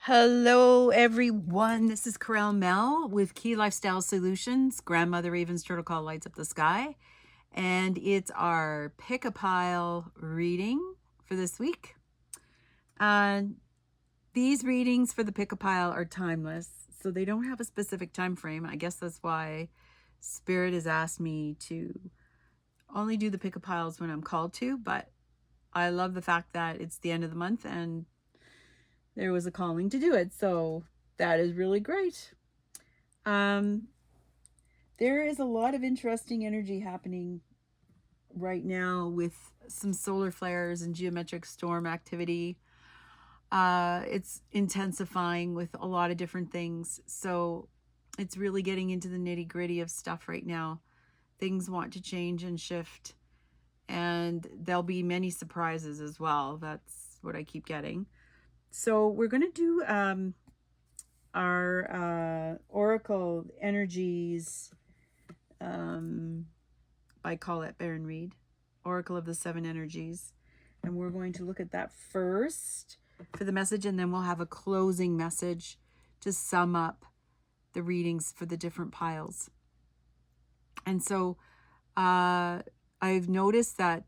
Hello, everyone. This is Corel Mel with Key Lifestyle Solutions. Grandmother Raven's Turtle Call Lights Up the Sky. And it's our Pick a Pile reading for this week. These readings for the Pick a Pile are timeless, so they don't have a specific time frame. I guess that's why Spirit has asked me to only do the Pick a Piles when I'm called to, but I love the fact that it's the end of the month and there was a calling to do it, so that is really great. There is a lot of interesting energy happening right now with some solar flares and geometric storm activity. It's intensifying with a lot of different things, so it's really getting into the nitty-gritty of stuff right now. Things want to change and shift, and there'll be many surprises as well. That's what I keep getting. So we're going to do our Oracle Energies by Colette Baron-Reid, Oracle of the Seven Energies. And we're going to look at that first for the message, and then we'll have a closing message to sum up the readings for the different piles. And so I've noticed that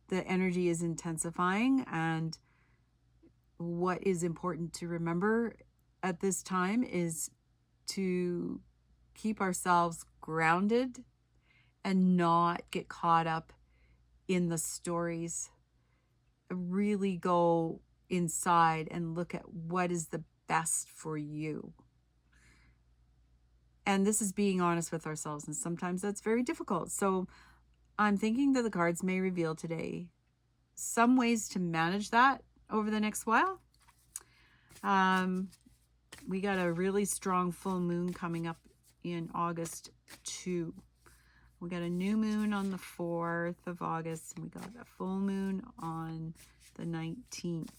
the energy is intensifying, and what is important to remember at this time is to keep ourselves grounded and not get caught up in the stories. Really go inside and look at what is the best for you. And this is being honest with ourselves, and sometimes that's very difficult. So I'm thinking that the cards may reveal today some ways to manage that over the next while. We got a really strong full moon coming up in August 2. We got a new moon on the 4th of August, and we got a full moon on the 19th.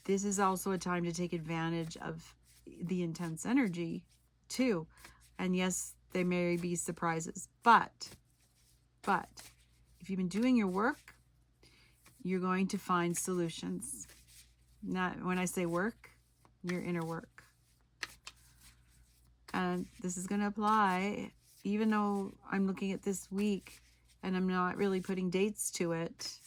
This is also a time to take advantage of the intense energy too. And yes, there may be surprises, but if you've been doing your work, you're going to find solutions. Not when I say work, your inner work. And this is going to apply, even though I'm looking at this week and I'm not really putting dates to it.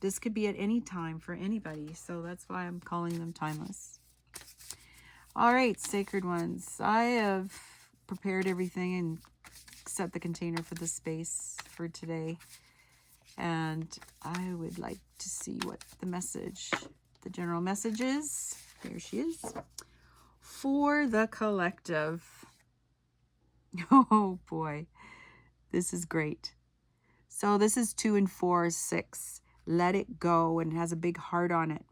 This could be at any time for anybody. So that's why I'm calling them timeless. All right, sacred ones. I have prepared everything and set the container for the space for today. And I would like to see what the general message is. Here she is. For the collective. Oh boy, this is great. So this is 2 and 4, 6. Let it go, and it has a big heart on it.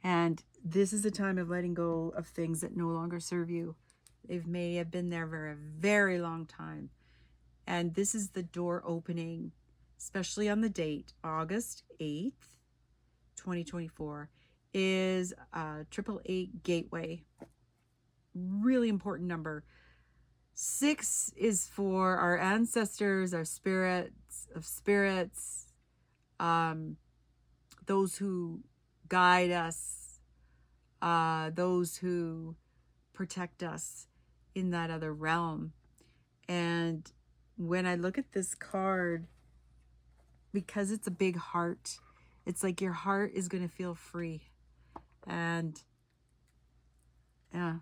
And this is a time of letting go of things that no longer serve you. They may have been there for a very long time. And this is the door opening, especially on the date, August 8th, 2024, is 888 gateway. Really important number. 6 is for our ancestors, our spirits, those who guide us, those who protect us in that other realm. And when I look at this card, because it's a big heart, it's like your heart is going to feel free. And yeah,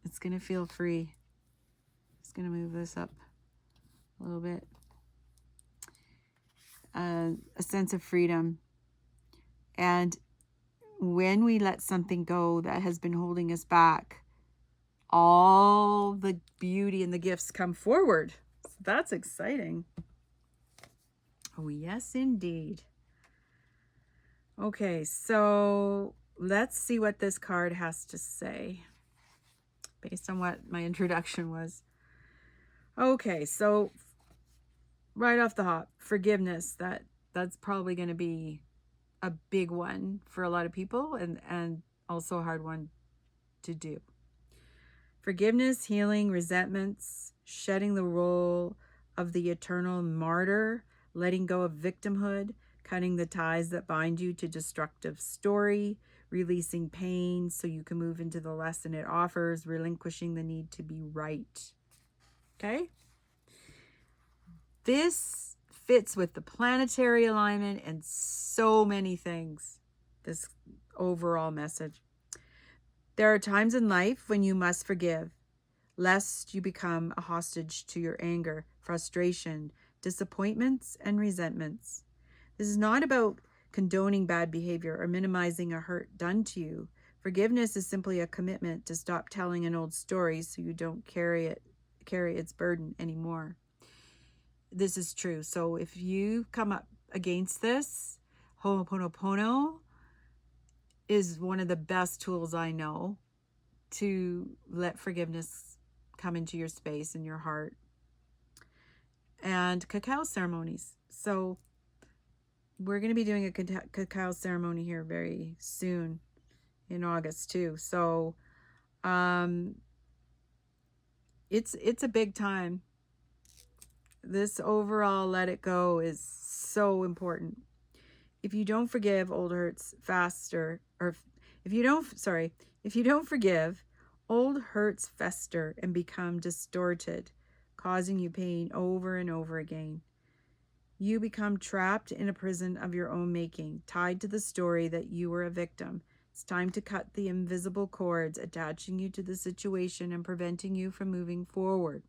it's going to feel free. Just going to move this up a little bit. A sense of freedom. And when we let something go that has been holding us back, all the beauty and the gifts come forward. So that's exciting. Oh, yes, indeed. Okay, so let's see what this card has to say based on what my introduction was. Okay, so right off the hop, forgiveness. That's probably going to be a big one for a lot of people, and also a hard one to do. Forgiveness, healing, resentments, shedding the role of the eternal martyr, letting go of victimhood, cutting the ties that bind you to destructive story, releasing pain so you can move into the lesson it offers, relinquishing the need to be right. Okay? This fits with the planetary alignment and so many things, this overall message. There are times in life when you must forgive, lest you become a hostage to your anger, frustration, disappointments, and resentments. This is not about condoning bad behavior or minimizing a hurt done to you. Forgiveness is simply a commitment to stop telling an old story so you don't carry its burden anymore. This is true. So if you come up against this, Ho'oponopono is one of the best tools I know to let forgiveness come into your space and your heart. And cacao ceremonies. So we're going to be doing a cacao ceremony here very soon in August too. So it's a big time. This overall let it go is so important. If you don't forgive, old hurts faster, or if you don't forgive, old hurts fester and become distorted, causing you pain over and over again. You become trapped in a prison of your own making, tied to the story that you were a victim. It's time to cut the invisible cords attaching you to the situation and preventing you from moving forward.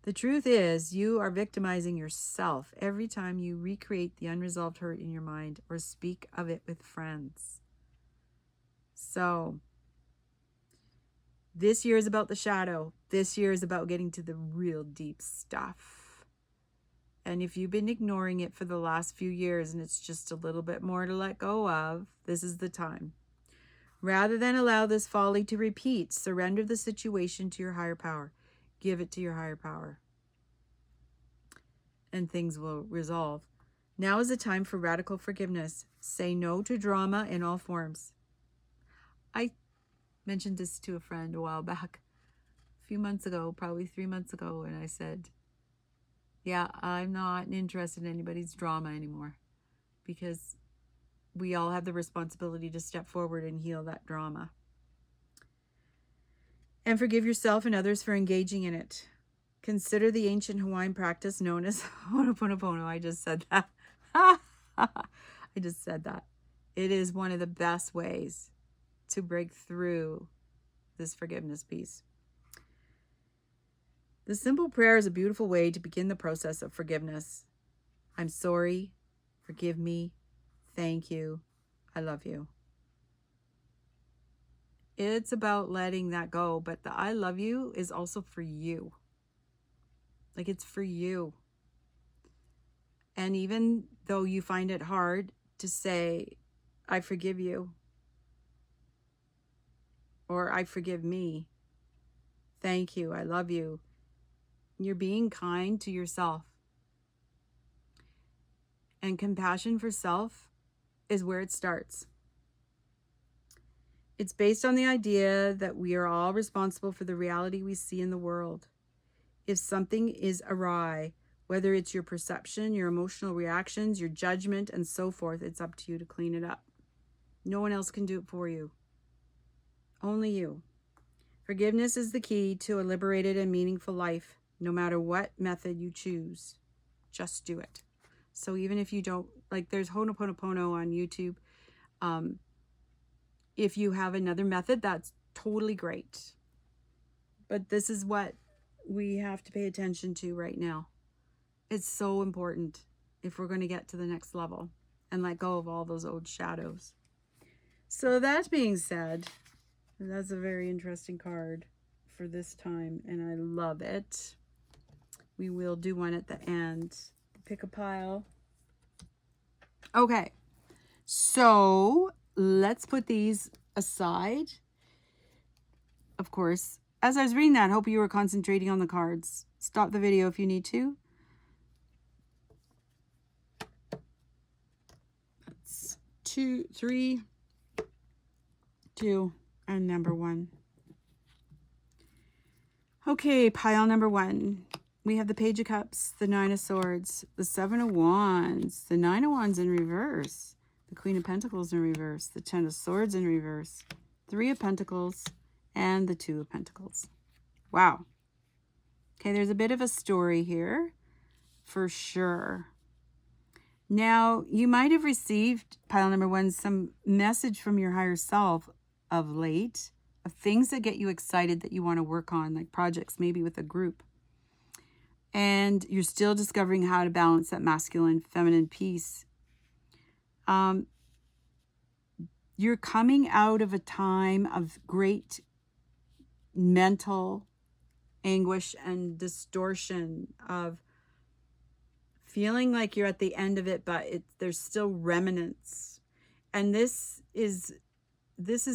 The truth is, you are victimizing yourself every time you recreate the unresolved hurt in your mind or speak of it with friends. So, this year is about the shadow. This year is about getting to the real deep stuff. And if you've been ignoring it for the last few years and it's just a little bit more to let go of, this is the time. Rather than allow this folly to repeat, surrender the situation to your higher power. Give it to your higher power. And things will resolve. Now is the time for radical forgiveness. Say no to drama in all forms. I mentioned this to a friend a while back, a few months ago, probably 3 months ago, and I said, yeah, I'm not interested in anybody's drama anymore, because we all have the responsibility to step forward and heal that drama. And forgive yourself and others for engaging in it. Consider the ancient Hawaiian practice known as Ho'oponopono. I just said that. I just said that. It is one of the best ways to break through this forgiveness piece. The simple prayer is a beautiful way to begin the process of forgiveness. I'm sorry. Forgive me. Thank you. I love you. It's about letting that go, but the I love you is also for you. Like, it's for you. And even though you find it hard to say, I forgive you, or I forgive me, thank you, I love you, you're being kind to yourself. And compassion for self is where it starts. It's based on the idea that we are all responsible for the reality we see in the world. If something is awry, whether it's your perception, your emotional reactions, your judgment, and so forth, it's up to you to clean it up. No one else can do it for you. Only you. Forgiveness is the key to a liberated and meaningful life, no matter what method you choose. Just do it. So even if you don't, like, there's Ho'oponopono on YouTube. If you have another method, that's totally great. But this is what we have to pay attention to right now. It's so important if we're going to get to the next level and let go of all those old shadows. So that being said, that's a very interesting card for this time, and I love it. We will do one at the end. Pick a pile. Okay, so let's put these aside. Of course, as I was reading that, I hope you were concentrating on the cards. Stop the video if you need to. That's 2, 3, 2, and number 1. Okay, pile number 1. we have the Page of Cups, the Nine of Swords, the Seven of Wands, the Nine of Wands in reverse, the Queen of Pentacles in reverse, the Ten of Swords in reverse, Three of Pentacles, and the Two of Pentacles. Wow. Okay, there's a bit of a story here, for sure. Now, you might have received, pile number one, some message from your higher self of late, of things that get you excited that you want to work on, like projects, maybe with a group. And you're still discovering how to balance that masculine, feminine piece. You're coming out of a time of great mental anguish and distortion, of feeling like you're at the end of it, but there's still remnants. And this is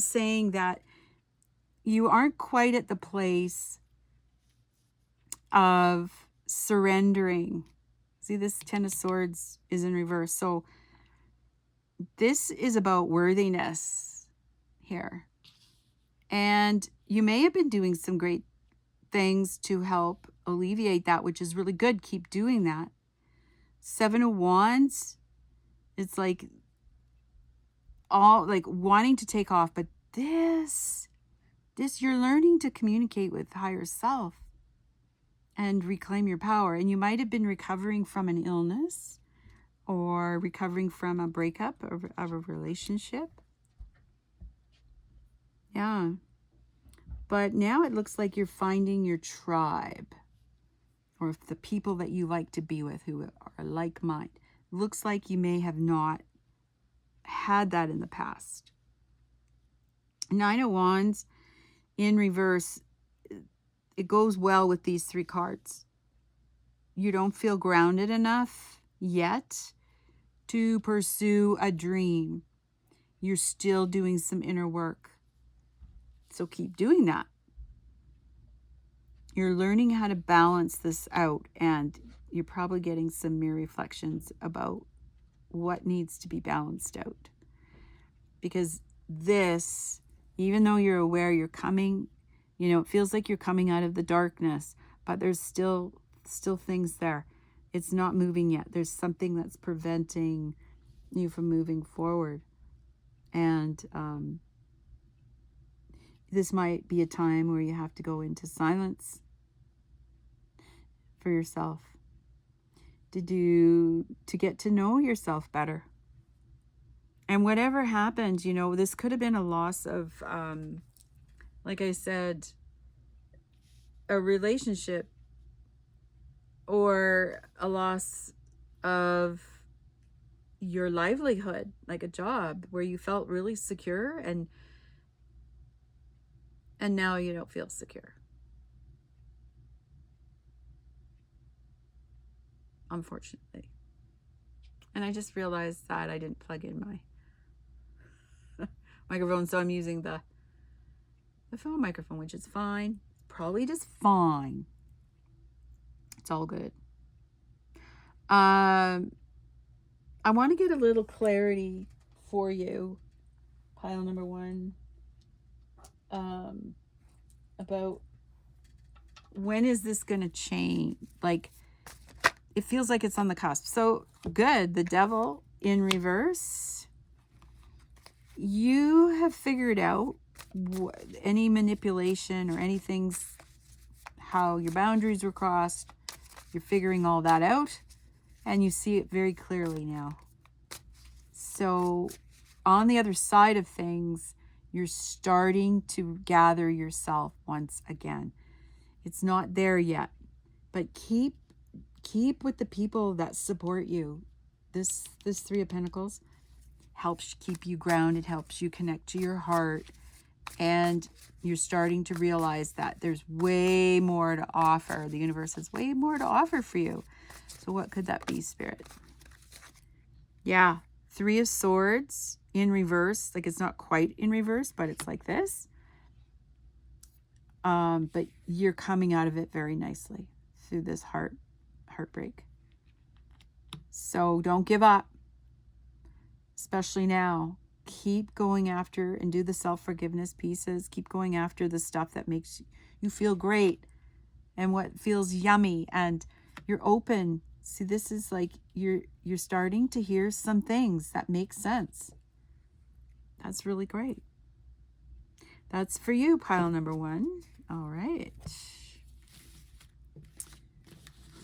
saying that you aren't quite at the place of surrendering. See, this Ten of Swords is in reverse. So this is about worthiness here. And you may have been doing some great things to help alleviate that, which is really good. Keep doing that. Seven of Wands, it's like all like wanting to take off, but this you're learning to communicate with higher self and reclaim your power. And you might have been recovering from an illness or recovering from a breakup of a relationship. Yeah. But now it looks like you're finding your tribe, or the people that you like to be with who are like mind. Looks like you may have not had that in the past. Nine of Wands in reverse, it goes well with these three cards. You don't feel grounded enough yet to pursue a dream. You're still doing some inner work. So keep doing that. You're learning how to balance this out, and you're probably getting some mirror reflections about what needs to be balanced out. Because this, even though you're aware you're coming, it feels like you're coming out of the darkness, but there's still things there. It's not moving yet. There's something that's preventing you from moving forward. And this might be a time where you have to go into silence for yourself to get to know yourself better. And whatever happens, this could have been a loss of, like I said, a relationship, or a loss of your livelihood, like a job where you felt really secure, and now you don't feel secure. Unfortunately. And I just realized that I didn't plug in my microphone, so I'm using the phone microphone, which is fine. Probably just fine. It's all good. I want to get a little clarity for you, pile number one, about when is this going to change? Like, it feels like it's on the cusp. So good. The Devil in reverse. You have figured out any manipulation or anything, how your boundaries were crossed. You're figuring all that out, and you see it very clearly now. So on the other side of things, you're starting to gather yourself once again. It's not there yet, but keep with the people that support you. This Three of Pentacles helps keep you grounded, helps you connect to your heart, and you're starting to realize that there's way more to offer. The universe has way more to offer for you. So what could that be, Spirit? Yeah, Three of Swords in reverse. Like, it's not quite in reverse, but it's like this. But you're coming out of it very nicely through this heartbreak. So don't give up, especially now. Keep going after and do the self-forgiveness pieces. Keep going after the stuff that makes you feel great. and what feels yummy, and you're open. See, this is like you're starting to hear some things that make sense. That's really great. That's for you, pile number 1. All right.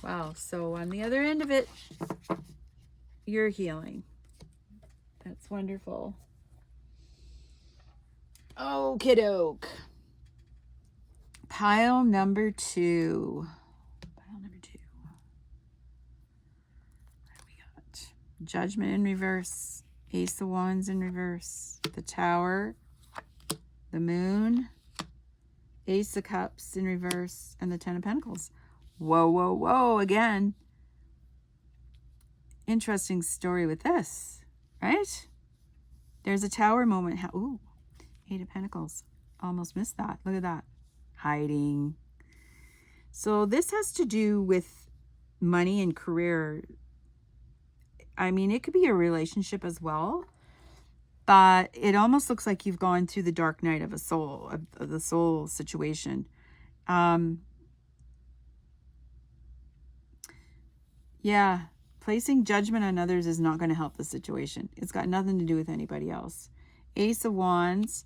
Wow. So on the other end of it, you're healing. That's wonderful. Okie doke. Pile number 2. Pile number 2. What we got? Judgment in reverse. Ace of Wands in reverse. The Tower. The Moon. Ace of Cups in reverse. And the Ten of Pentacles. Whoa, whoa, whoa. Again. Interesting story with this, right? There's a Tower moment. Ooh, 8 of Pentacles. Almost missed that. Look at that. Hiding. So this has to do with money and career. I mean, it could be a relationship as well, but it almost looks like you've gone through the dark night of a soul, of the soul situation. Yeah, placing judgment on others is not going to help the situation. It's got nothing to do with anybody else. Ace of Wands.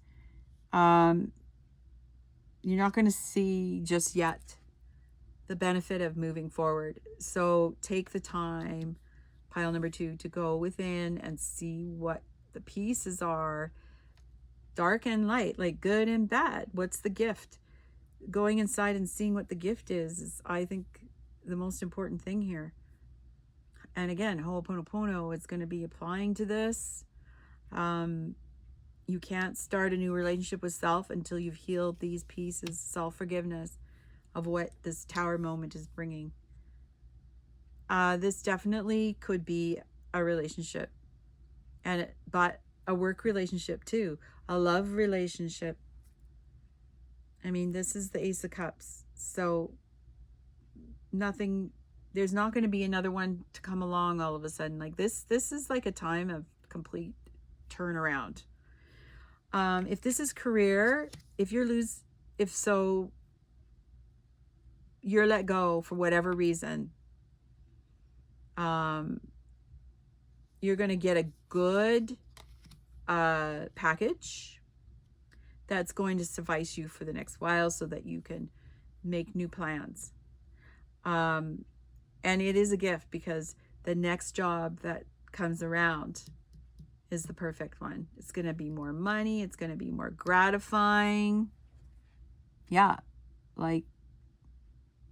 You're not going to see just yet the benefit of moving forward. So take the time, pile number 2, to go within and see what the pieces are, dark and light, like good and bad. What's the gift? Going inside and seeing what the gift is I think, the most important thing here. And again, Ho'oponopono is going to be applying to this. You can't start a new relationship with self until you've healed these pieces, self-forgiveness of what this Tower moment is bringing. This definitely could be a relationship, but a work relationship too, a love relationship. I mean, this is the Ace of Cups, so there's not going to be another one to come along all of a sudden. Like this is like a time of complete turnaround. If this is career, if you're let go for whatever reason, you're going to get a good package that's going to suffice you for the next while so that you can make new plans. And it is a gift because the next job that comes around is the perfect one. It's going to be more money. It's going to be more gratifying. Yeah, like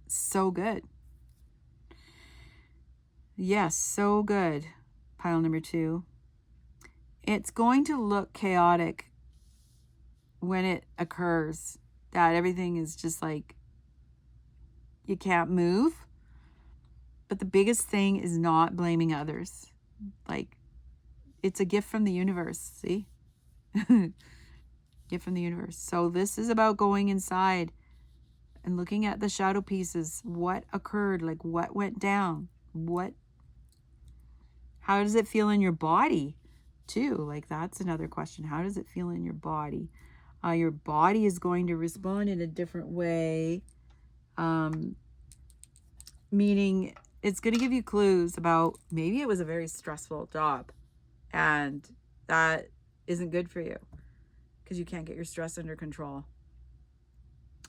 so good. Yes, so good. Pile number 2. It's going to look chaotic when it occurs, that everything is just like you can't move. But the biggest thing is not blaming others. Like, it's a gift from the universe, see? Gift from the universe. So this is about going inside and looking at the shadow pieces. What occurred? Like, what went down? How does it feel in your body too? Like, that's another question. How does it feel in your body? Your body is going to respond in a different way. Meaning it's going to give you clues about maybe it was a very stressful job and that isn't good for you because you can't get your stress under control.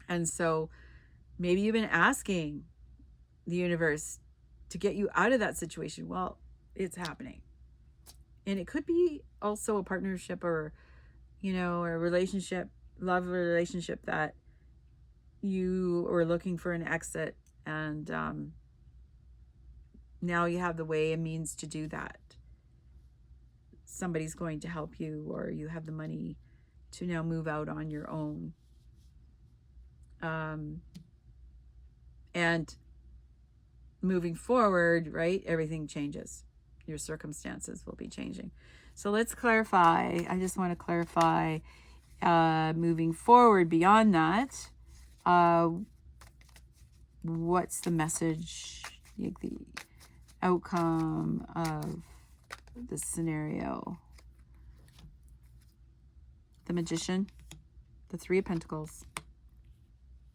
And so maybe you've been asking the universe to get you out of that situation. Well, it's happening. And it could be also a partnership or, a relationship, love relationship that you were looking for an exit, and now you have the way and means to do that. Somebody's going to help you, or you have the money to now move out on your own. And moving forward, right, everything changes. Your circumstances will be changing. So let's clarify. I just want to clarify, moving forward beyond that, what's the message, the outcome of this scenario? The Magician, the 3 of Pentacles,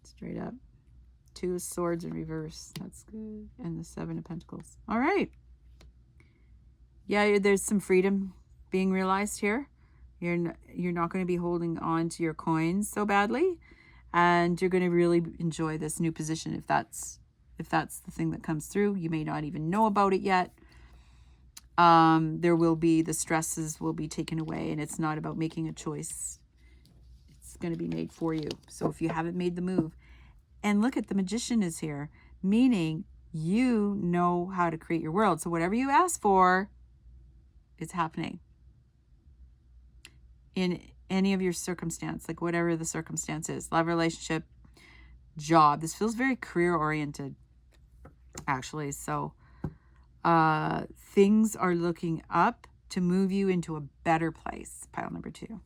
straight up, Two of Swords in reverse. That's good. And the Seven of Pentacles. All right. Yeah, there's some freedom being realized here. You're not going to be holding on to your coins so badly, and you're going to really enjoy this new position if that's the thing that comes through. You may not even know about it yet. There will be, the stresses will be taken away, and it's not about making a choice. It's going to be made for you. So if you haven't made the move, and look at the Magician is here, meaning you know how to create your world. So whatever you ask for, it's happening in any of your circumstance, like whatever the circumstance is, love, relationship, job. This feels very career oriented, actually. So things are looking up to move you into a better place. Pile number 2.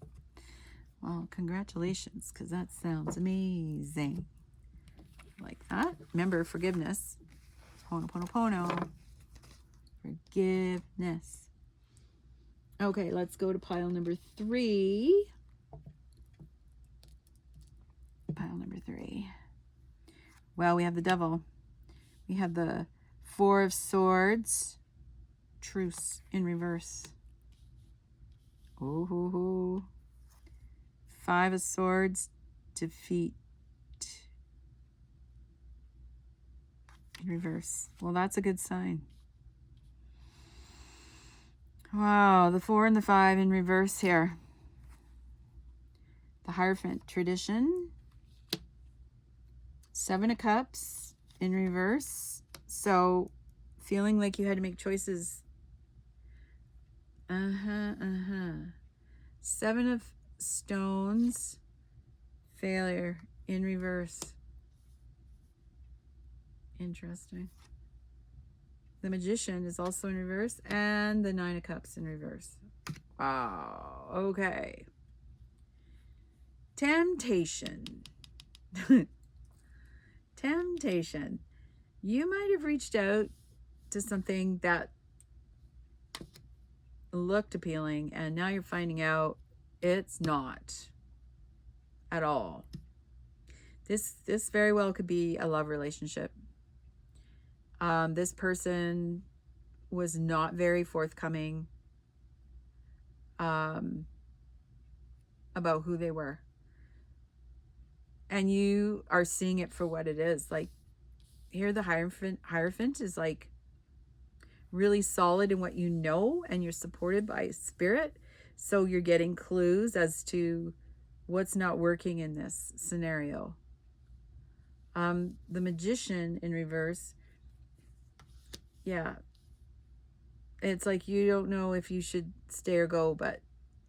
Well, congratulations, because that sounds amazing. Like that. Remember, forgiveness. Ho'oponopono. Forgiveness. Okay, let's go to pile number 3. Pile number 3. Well, we have the Devil. We have the Four of Swords. Truce in reverse. Oh. 5 of Swords. Defeat. In reverse. Well, that's a good sign. Wow, the 4 and the 5 in reverse here. The Hierophant, tradition. 7 of Cups in reverse. So, feeling like you had to make choices. 7 of Stones. Failure in reverse. Interesting. The Magician is also in reverse, and the 9 of Cups in reverse. Wow. Okay. Temptation. Temptation. You might have reached out to something that looked appealing, and now you're finding out it's not at all. This very well could be a love relationship. This person was not very forthcoming about who they were. And you are seeing it for what it is. Like, here the Hierophant is like really solid in what you know, and you're supported by Spirit. So you're getting clues as to what's not working in this scenario. The Magician in reverse. Yeah. It's like you don't know if you should stay or go, but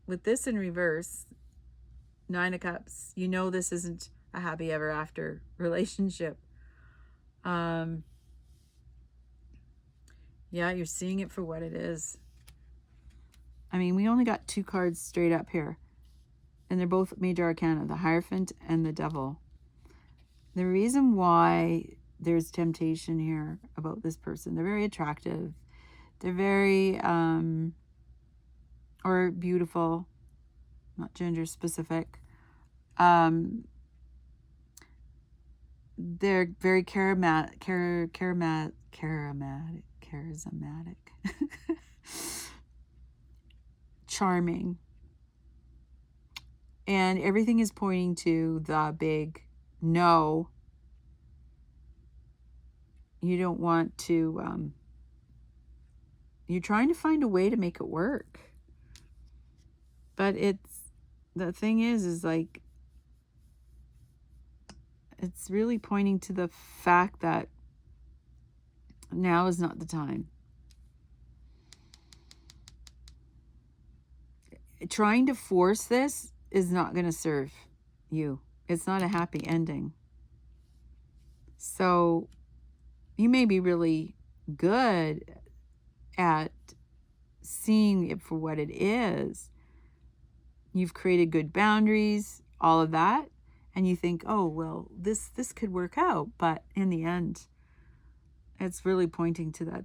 with this in reverse, 9 of Cups, you know this isn't a happy ever after relationship. Yeah, you're seeing it for what it is. I mean, we only got 2 cards straight up here, and they're both major arcana, the Hierophant and the Devil. The reason why there's temptation here about this person, they're very attractive. They're very, or beautiful, not gender specific. They're very charismatic. Charming. And everything is pointing to the big no. You don't want to, you're trying to find a way to make it work. But the thing is like, it's really pointing to the fact that now is not the time. Trying to force this is not going to serve you. It's not a happy ending. So you may be really good at seeing it for what it is. You've created good boundaries, all of that. And you think, oh, well, this could work out. But in the end, it's really pointing to that.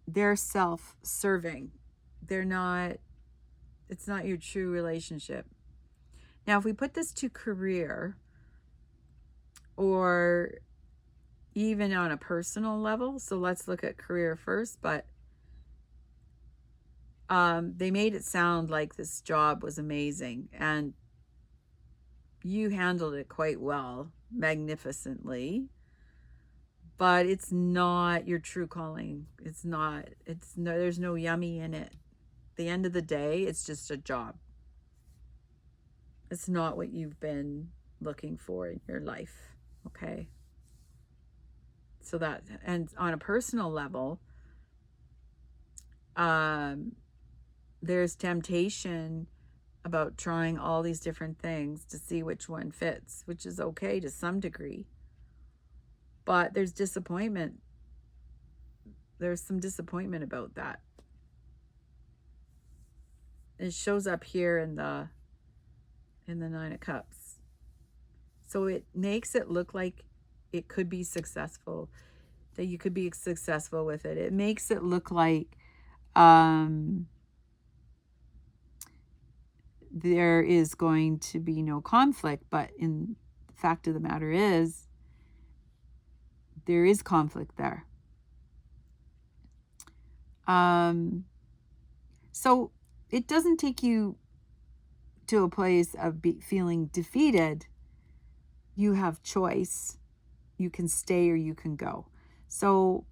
They're self-serving. They're not, it's not your true relationship. Now, if we put this to career, or even on a personal level. So let's look at career first, but they made it sound like this job was amazing, and you handled it quite well, magnificently, but it's not your true calling. It's not, there's no yummy in it. At the end of the day, it's just a job. It's not what you've been looking for in your life. Okay. So that, and on a personal level, there's temptation about trying all these different things to see which one fits, which is okay to some degree. But there's disappointment. There's some disappointment about that. It shows up here in the Nine of Cups. So it makes it look like it could be successful, that you could be successful with it. It makes it look like there is going to be no conflict, but in the fact of the matter is, there is conflict there. So it doesn't take you to a place of feeling defeated. You have choice. You can stay or you can go. So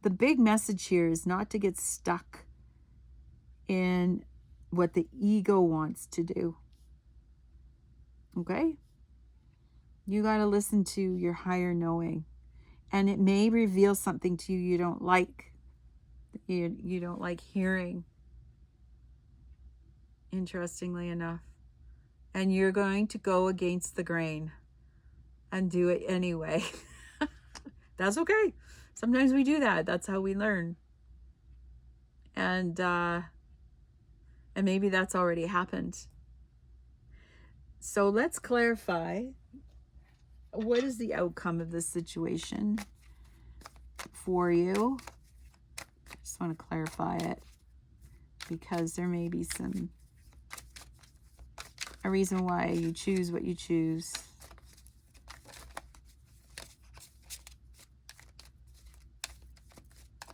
the big message here is not to get stuck in what the ego wants to do. Okay? You got to listen to your higher knowing. And it may reveal something to you you don't like. You don't like hearing, interestingly enough. And you're going to go against the grain and do it anyway. That's okay. Sometimes we do that. That's how we learn. And maybe that's already happened. So let's clarify, what is the outcome of this situation for you? I just want to clarify it, because there may be a reason why you choose what you choose.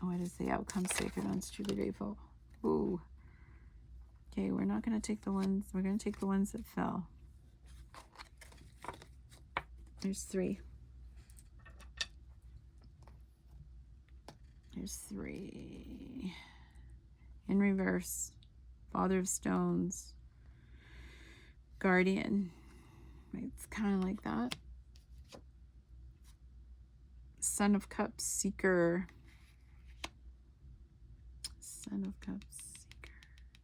What is the outcome? Sacred ones, truly grateful. Ooh. Okay, we're not going to take the ones, we're going to take the ones that fell. There's 3. There's 3. In reverse. Father of Stones. Guardian. It's kind of like that. Son of Cups, Seeker. Son of Cups, Seeker.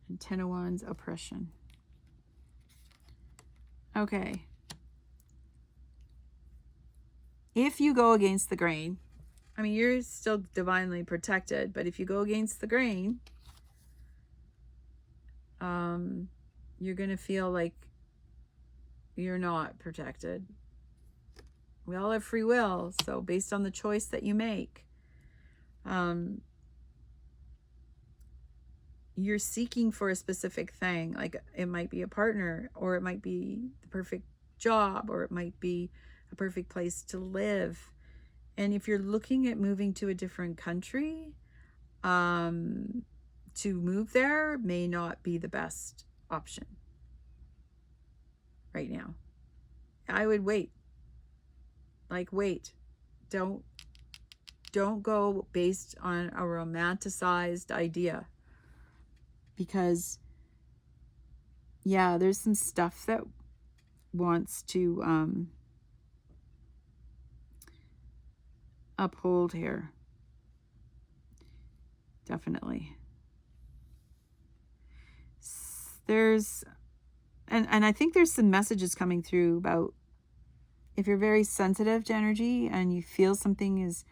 And Ten of Wands, Oppression. Okay. If you go against the grain, I mean, you're still divinely protected, but if you go against the grain, you're going to feel like you're not protected. We all have free will, so based on the choice that you make, you're seeking for a specific thing. Like, it might be a partner, or it might be the perfect job, or it might be a perfect place to live. And if you're looking at moving to a different country, to move there may not be the best option right now. I would wait. Like, wait. Don't go based on a romanticized idea. Because, yeah, there's some stuff that wants to uphold here. Definitely. There's, and I think there's some messages coming through about, if you're very sensitive to energy and you feel something is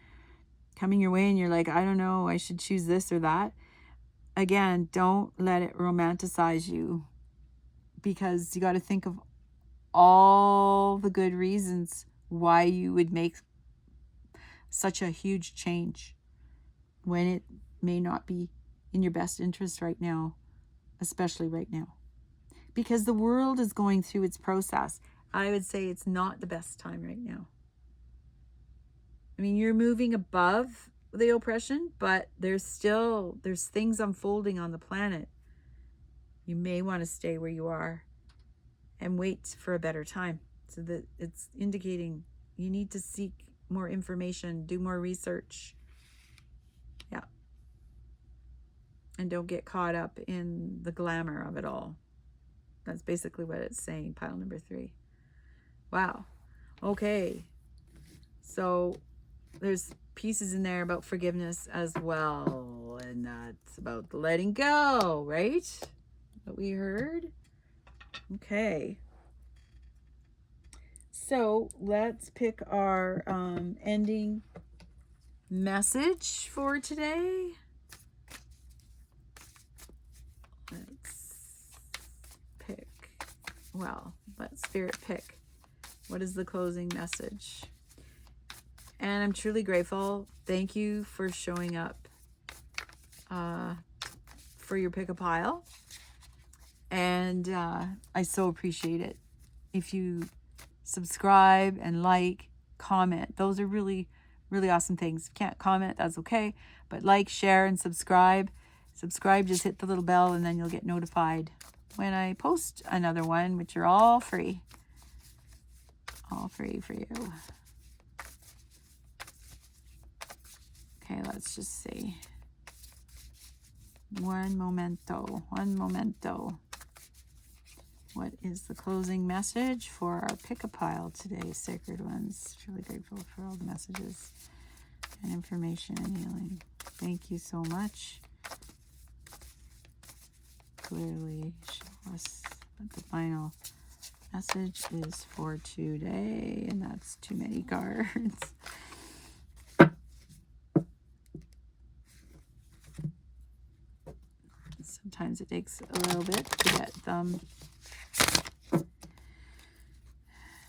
coming your way and you're like, I don't know, I should choose this or that. Again, don't let it romanticize you, because you got to think of all the good reasons why you would make such a huge change when it may not be in your best interest right now, especially right now. Because the world is going through its process. I would say it's not the best time right now. I mean, you're moving above the oppression, but there's things unfolding on the planet. You may want to stay where you are and wait for a better time. So that it's indicating you need to seek more information, do more research. Yeah. And don't get caught up in the glamour of it all. That's basically what it's saying, pile number 3. Wow. Okay. So there's pieces in there about forgiveness as well. And that's about the letting go, right? What we heard. Okay. So let's pick our ending message for today. Let Spirit pick. What is the closing message? And I'm truly grateful. Thank you for showing up for your pick a pile. And I so appreciate it. If you subscribe and like, comment, those are really, really awesome things. If you can't comment, that's okay. But like, share, and subscribe. Subscribe, just hit the little bell, and then you'll get notified when I post another one, which are all free. All free for you. Okay, let's just see. One momento. What is the closing message for our pick-a-pile today, Sacred Ones? Really grateful for all the messages and information and healing. Thank you so much. Clearly show us what the final message is for today, and that's too many cards. Sometimes it takes a little bit to get them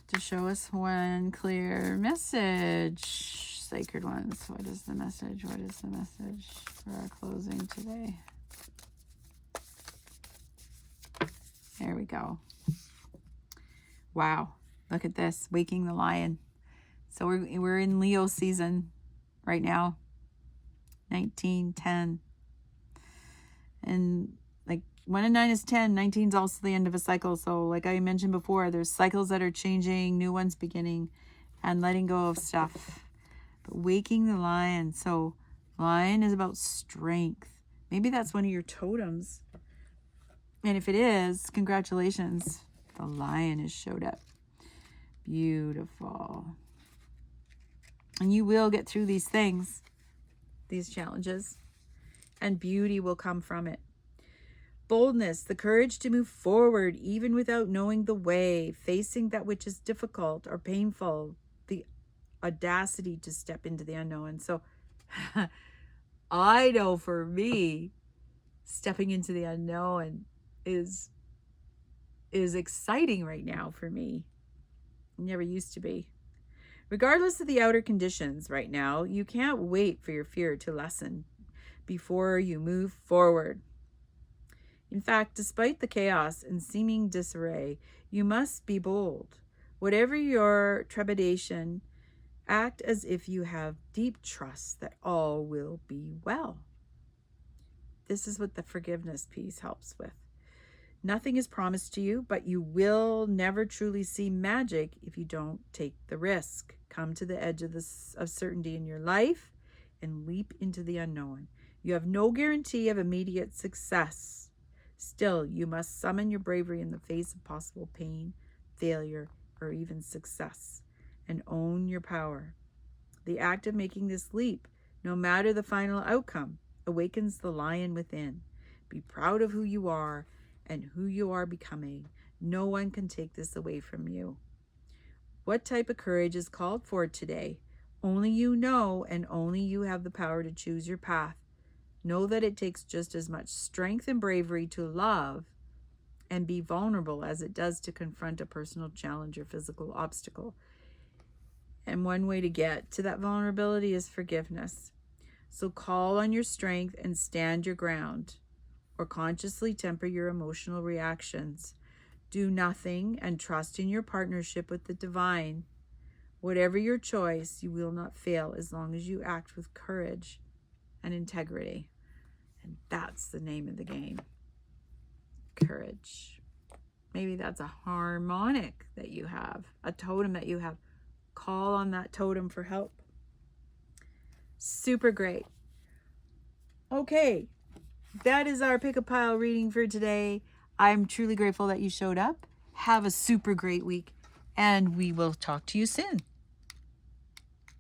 to show us one clear message. Sacred Ones, what is the message? What is the message for our closing today? There we go. Wow, look at this, waking the lion. So we're in Leo season right now, 1910. And like 1 and 9 is 10. 19 is also the end of a cycle. So like I mentioned before, there's cycles that are changing, new ones beginning, and letting go of stuff. But waking the lion. So lion is about strength. Maybe that's one of your totems. And if it is, congratulations. The lion has showed up. Beautiful. And you will get through these things, these challenges, and beauty will come from it. Boldness, the courage to move forward even without knowing the way, facing that which is difficult or painful, the audacity to step into the unknown. So I know for me, stepping into the unknown is exciting right now for me. It never used to be. Regardless of the outer conditions right now, you can't wait for your fear to lessen before you move forward. In fact, despite the chaos and seeming disarray, you must be bold. Whatever your trepidation, act as if you have deep trust that all will be well. This is what the forgiveness piece helps with. Nothing is promised to you, but you will never truly see magic if you don't take the risk. Come to the edge of certainty in your life and leap into the unknown. You have no guarantee of immediate success. Still, you must summon your bravery in the face of possible pain, failure, or even success, and own your power. The act of making this leap, no matter the final outcome, awakens the lion within. Be proud of who you are and who you are becoming. No one can take this away from you. What type of courage is called for today? Only you know, and only you have the power to choose your path. Know that it takes just as much strength and bravery to love and be vulnerable as it does to confront a personal challenge or physical obstacle. And one way to get to that vulnerability is forgiveness. So call on your strength and stand your ground, or consciously temper your emotional reactions. Do nothing and trust in your partnership with the divine. Whatever your choice, you will not fail as long as you act with courage and integrity. And that's the name of the game. Courage. Maybe that's a harmonic that you have, a totem that you have. Call on that totem for help. Super great. Okay, that is our pick a pile reading for today. I'm truly grateful that you showed up. Have a super great week, and we will talk to you soon.